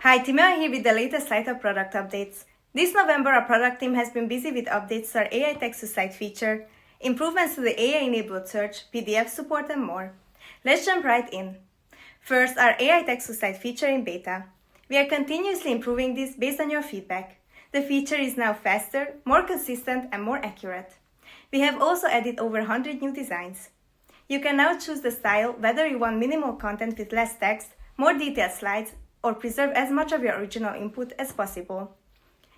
Hi, Timea here with the latest SlideHub product updates. This November, our product team has been busy with updates to our AI text-to-slide feature, improvements to the AI-enabled search, PDF support, and more. Let's jump right in. First, our AI text-to-slide feature in beta. We are continuously improving this based on your feedback. The feature is now faster, more consistent, and more accurate. We have also added over 100 new designs. You can now choose the style, whether you want minimal content with less text, more detailed slides, or preserve as much of your original input as possible.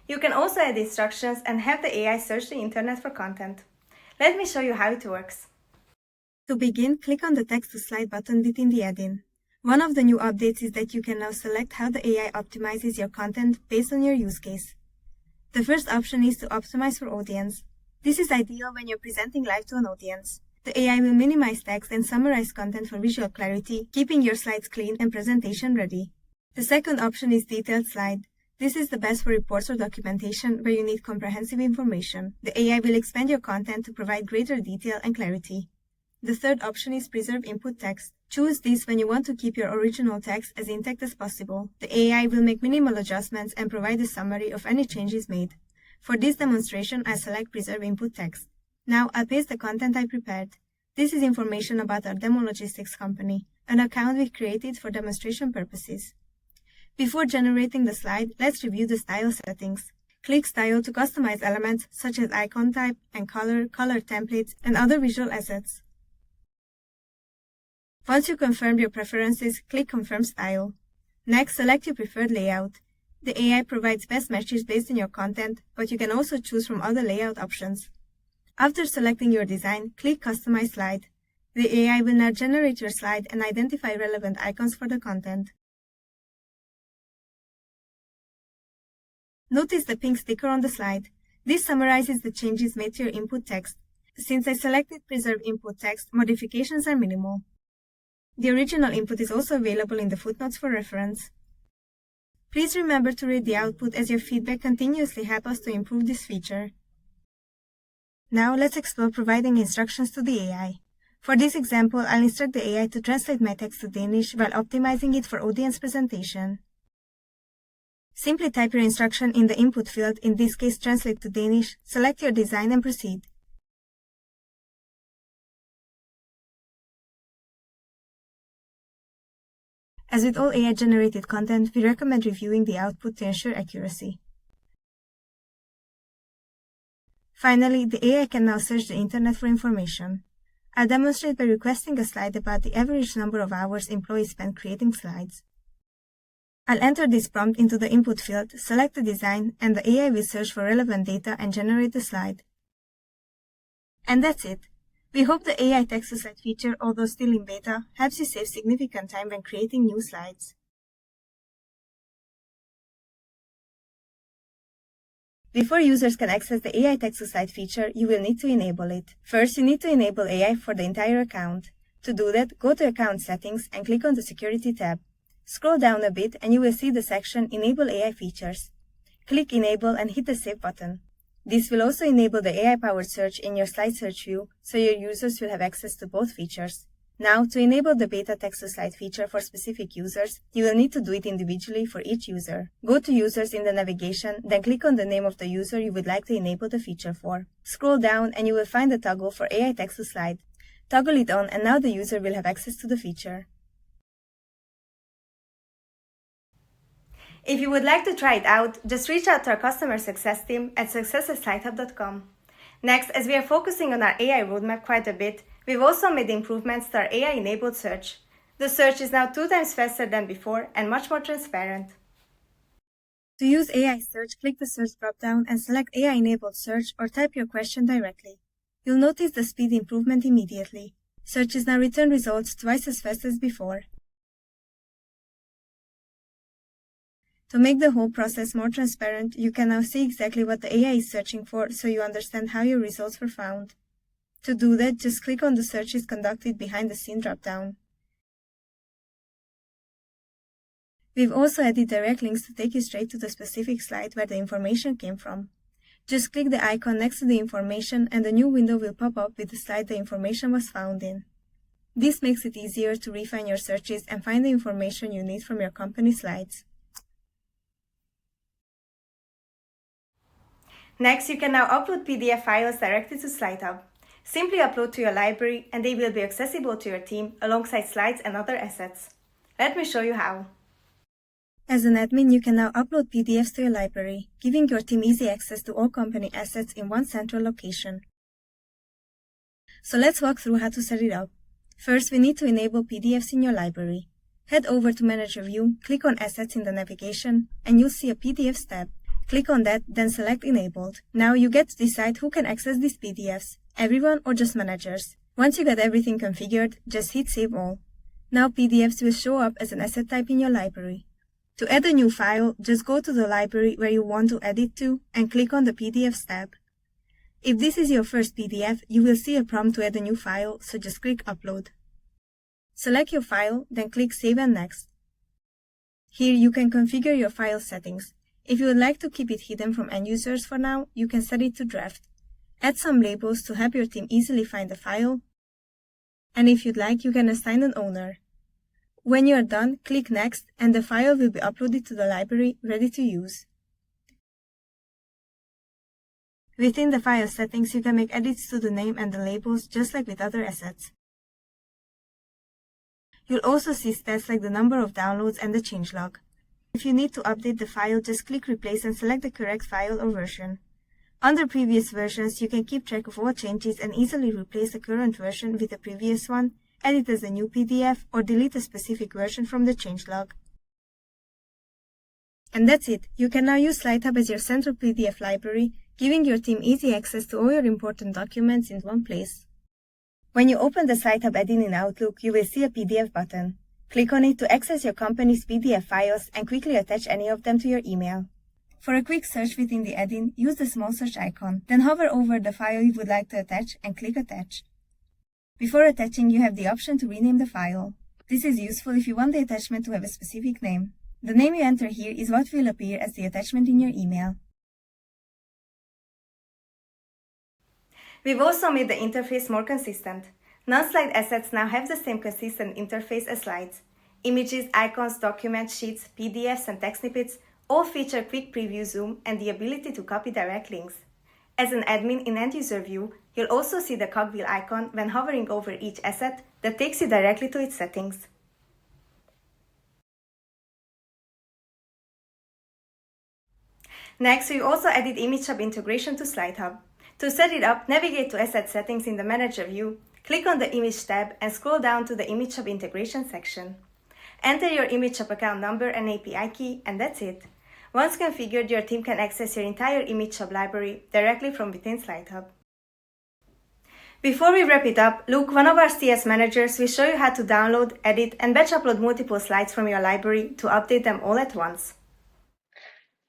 You can also add instructions and have the AI search the internet for content. Let me show you how it works. To begin, click on the Text to Slide button within the add-in. One of the new updates is that you can now select how the AI optimizes your content based on your use case. The first option is to optimize for audience. This is ideal when you're presenting live to an audience. The AI will minimize text and summarize content for visual clarity, keeping your slides clean and presentation ready. The second option is Detailed Slide. This is the best for reports or documentation where you need comprehensive information. The AI will expand your content to provide greater detail and clarity. The third option is Preserve Input Text. Choose this when you want to keep your original text as intact as possible. The AI will make minimal adjustments and provide a summary of any changes made. For this demonstration, I select Preserve Input Text. Now I'll paste the content I prepared. This is information about our demo logistics company, an account we created for demonstration purposes. Before generating the slide, let's review the style settings. Click Style to customize elements such as icon type and color templates, and other visual assets. Once you confirm your preferences, click Confirm Style. Next, select your preferred layout. The AI provides best matches based on your content, but you can also choose from other layout options. After selecting your design, click Customize Slide. The AI will now generate your slide and identify relevant icons for the content. Notice the pink sticker on the slide. This summarizes the changes made to your input text. Since I selected Preserve Input Text, modifications are minimal. The original input is also available in the footnotes for reference. Please remember to read the output as your feedback continuously helps us to improve this feature. Now let's explore providing instructions to the AI. For this example, I'll instruct the AI to translate my text to Danish while optimizing it for audience presentation. Simply type your instruction in the input field, in this case translate to Danish, select your design and proceed. As with all AI-generated content, we recommend reviewing the output to ensure accuracy. Finally, the AI can now search the internet for information. I'll demonstrate by requesting a slide about the average number of hours employees spend creating slides. I'll enter this prompt into the input field, select the design, and the AI will search for relevant data and generate the slide. And that's it. We hope the AI text-to-slide feature, although still in beta, helps you save significant time when creating new slides. Before users can access the AI text-to-slide feature, you will need to enable it. First, you need to enable AI for the entire account. To do that, go to Account Settings and click on the Security tab. Scroll down a bit and you will see the section Enable AI Features. Click Enable and hit the Save button. This will also enable the AI-powered search in your slide search view, so your users will have access to both features. Now, to enable the beta text-to-slide feature for specific users, you will need to do it individually for each user. Go to Users in the navigation, then click on the name of the user you would like to enable the feature for. Scroll down and you will find the toggle for AI text-to-slide. Toggle it on and now the user will have access to the feature. If you would like to try it out, just reach out to our customer success team at success@slidehub.com. Next, as we are focusing on our AI roadmap quite a bit, we've also made improvements to our AI-enabled search. The search is now 2 times faster than before and much more transparent. To use AI search, click the search dropdown and select AI-enabled search or type your question directly. You'll notice the speed improvement immediately. Searches now return results twice as fast as before. To make the whole process more transparent, you can now see exactly what the AI is searching for so you understand how your results were found. To do that, just click on the Searches Conducted Behind the Scene dropdown. We've also added direct links to take you straight to the specific slide where the information came from. Just click the icon next to the information and a new window will pop up with the slide the information was found in. This makes it easier to refine your searches and find the information you need from your company slides. Next, you can now upload PDF files directly to SlideHub. Simply upload to your library and they will be accessible to your team alongside slides and other assets. Let me show you how. As an admin, you can now upload PDFs to your library, giving your team easy access to all company assets in one central location. So let's walk through how to set it up. First, we need to enable PDFs in your library. Head over to Manager View, click on Assets in the navigation, and you'll see a PDFs tab. Click on that, then select Enabled. Now you get to decide who can access these PDFs, everyone or just managers. Once you get everything configured, just hit Save All. Now PDFs will show up as an asset type in your library. To add a new file, just go to the library where you want to add it to and click on the PDFs tab. If this is your first PDF, you will see a prompt to add a new file, so just click Upload. Select your file, then click Save and Next. Here you can configure your file settings. If you would like to keep it hidden from end users for now, you can set it to Draft. Add some labels to help your team easily find the file. And if you'd like, you can assign an owner. When you are done, click Next and the file will be uploaded to the library, ready to use. Within the file settings, you can make edits to the name and the labels just like with other assets. You'll also see stats like the number of downloads and the changelog. If you need to update the file, just click Replace and select the correct file or version. Under previous versions, you can keep track of all changes and easily replace the current version with the previous one, edit as a new PDF, or delete a specific version from the changelog. And that's it. You can now use SlideHub as your central PDF library, giving your team easy access to all your important documents in one place. When you open the SlideHub add-in in Outlook, you will see a PDF button. Click on it to access your company's PDF files and quickly attach any of them to your email. For a quick search within the add-in, use the small search icon, then hover over the file you would like to attach and click Attach. Before attaching, you have the option to rename the file. This is useful if you want the attachment to have a specific name. The name you enter here is what will appear as the attachment in your email. We've also made the interface more consistent. Non-slide assets now have the same consistent interface as slides. Images, icons, documents, sheets, PDFs, and text snippets all feature quick preview zoom and the ability to copy direct links. As an admin in End User View, you'll also see the cogwheel icon when hovering over each asset that takes you directly to its settings. Next, we also added Imageshop integration to SlideHub. To set it up, navigate to Asset Settings in the Manager view, click on the Image tab and scroll down to the Imageshop integration section. Enter your Imageshop account number and API key, and that's it. Once configured, your team can access your entire Imageshop library directly from within SlideHub. Before we wrap it up, Luke, one of our CS managers, will show you how to download, edit, and batch upload multiple slides from your library to update them all at once.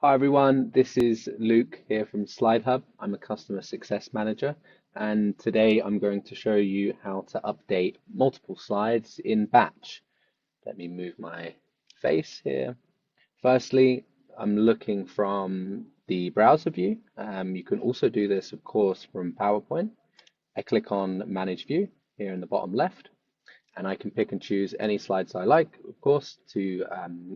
Hi everyone, this is Luke here from SlideHub. I'm a customer success manager, and today I'm going to show you how to update multiple slides in batch. Let me move my face here. Firstly, I'm looking from the browser view. You can also do this, of course, from PowerPoint. I click on Manage View here in the bottom left, and I can pick and choose any slides I like, of course, to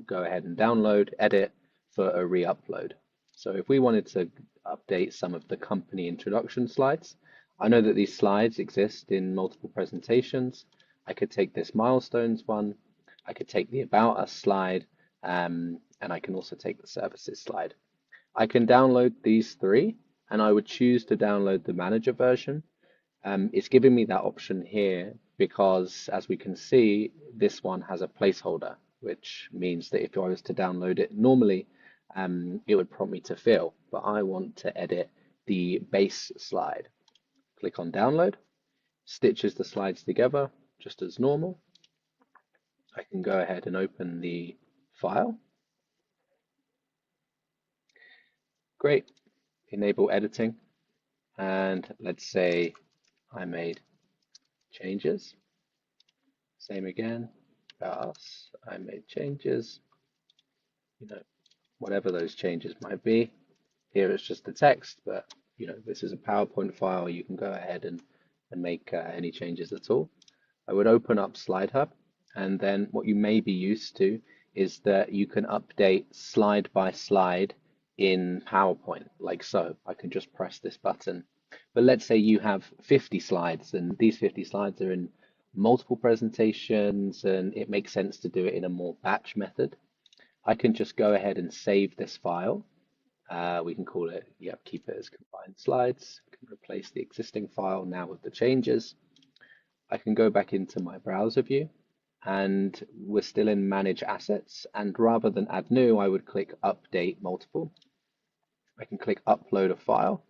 go ahead and download, edit, for a re-upload. So if we wanted to update some of the company introduction slides, I know that these slides exist in multiple presentations. I could take this milestones one, I could take the About Us slide, and I can also take the services slide. I can download these three, and I would choose to download the manager version. It's giving me that option here because, as we can see, this one has a placeholder, which means that if I was to download it normally, it would prompt me to fill, but I want to edit the base slide. Click on download, stitches the slides together just as normal. I can go ahead and open the file. Great, enable editing, and let's say I made changes. Same again, about us, I made changes, whatever those changes might be. Here it's just the text, but this is a PowerPoint file. You can go ahead and make any changes at all. I would open up SlideHub, and then what you may be used to is that you can update slide by slide in PowerPoint, like so. I can just press this button. But let's say you have 50 slides, and these 50 slides are in multiple presentations, and it makes sense to do it in a more batch method. I can just go ahead and save this file. We can call it, keep it as combined slides. I can replace the existing file now with the changes. I can go back into my browser view, and we're still in Manage Assets. And rather than Add New, I would click Update Multiple. I can click Upload a File.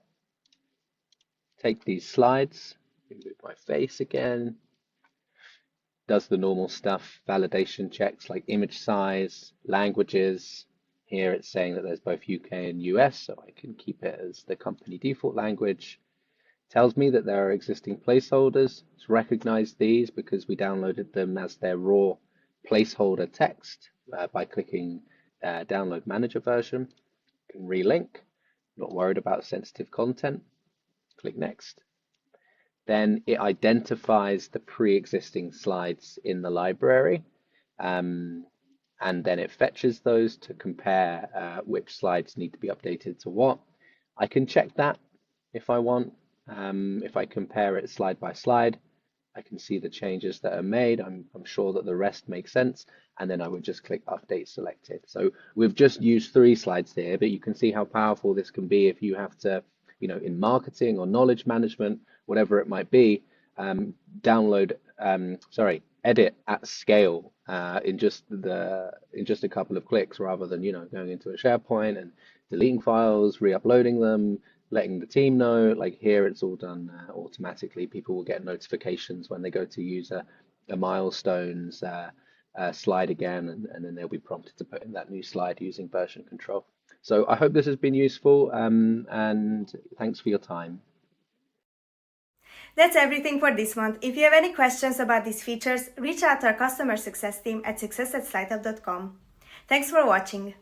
Take these slides, remove my face again, does the normal stuff, validation checks like image size, languages. Here it's saying that there's both UK and US, so I can keep it as the company default language. Tells me that there are existing placeholders. It's recognized these because we downloaded them as their raw placeholder text by clicking Download Manager version. Can relink, not worried about sensitive content. Click Next. Then it identifies the pre-existing slides in the library, and then it fetches those to compare which slides need to be updated to what. I can check that if I want. If I compare it slide by slide, I can see the changes that are made. I'm sure that the rest make sense, and then I would just click Update Selected. So we've just used 3 slides here, but you can see how powerful this can be if you have to, in marketing or knowledge management, whatever it might be, edit at scale in just a couple of clicks, rather than going into a SharePoint and deleting files, re-uploading them, letting the team know. Like here, it's all done automatically. People will get notifications when they go to use a milestones slide again, and then they'll be prompted to put in that new slide using version control. So I hope this has been useful, and thanks for your time. That's everything for this month. If you have any questions about these features, reach out to our customer success team at success@slidehub.com. Thanks for watching.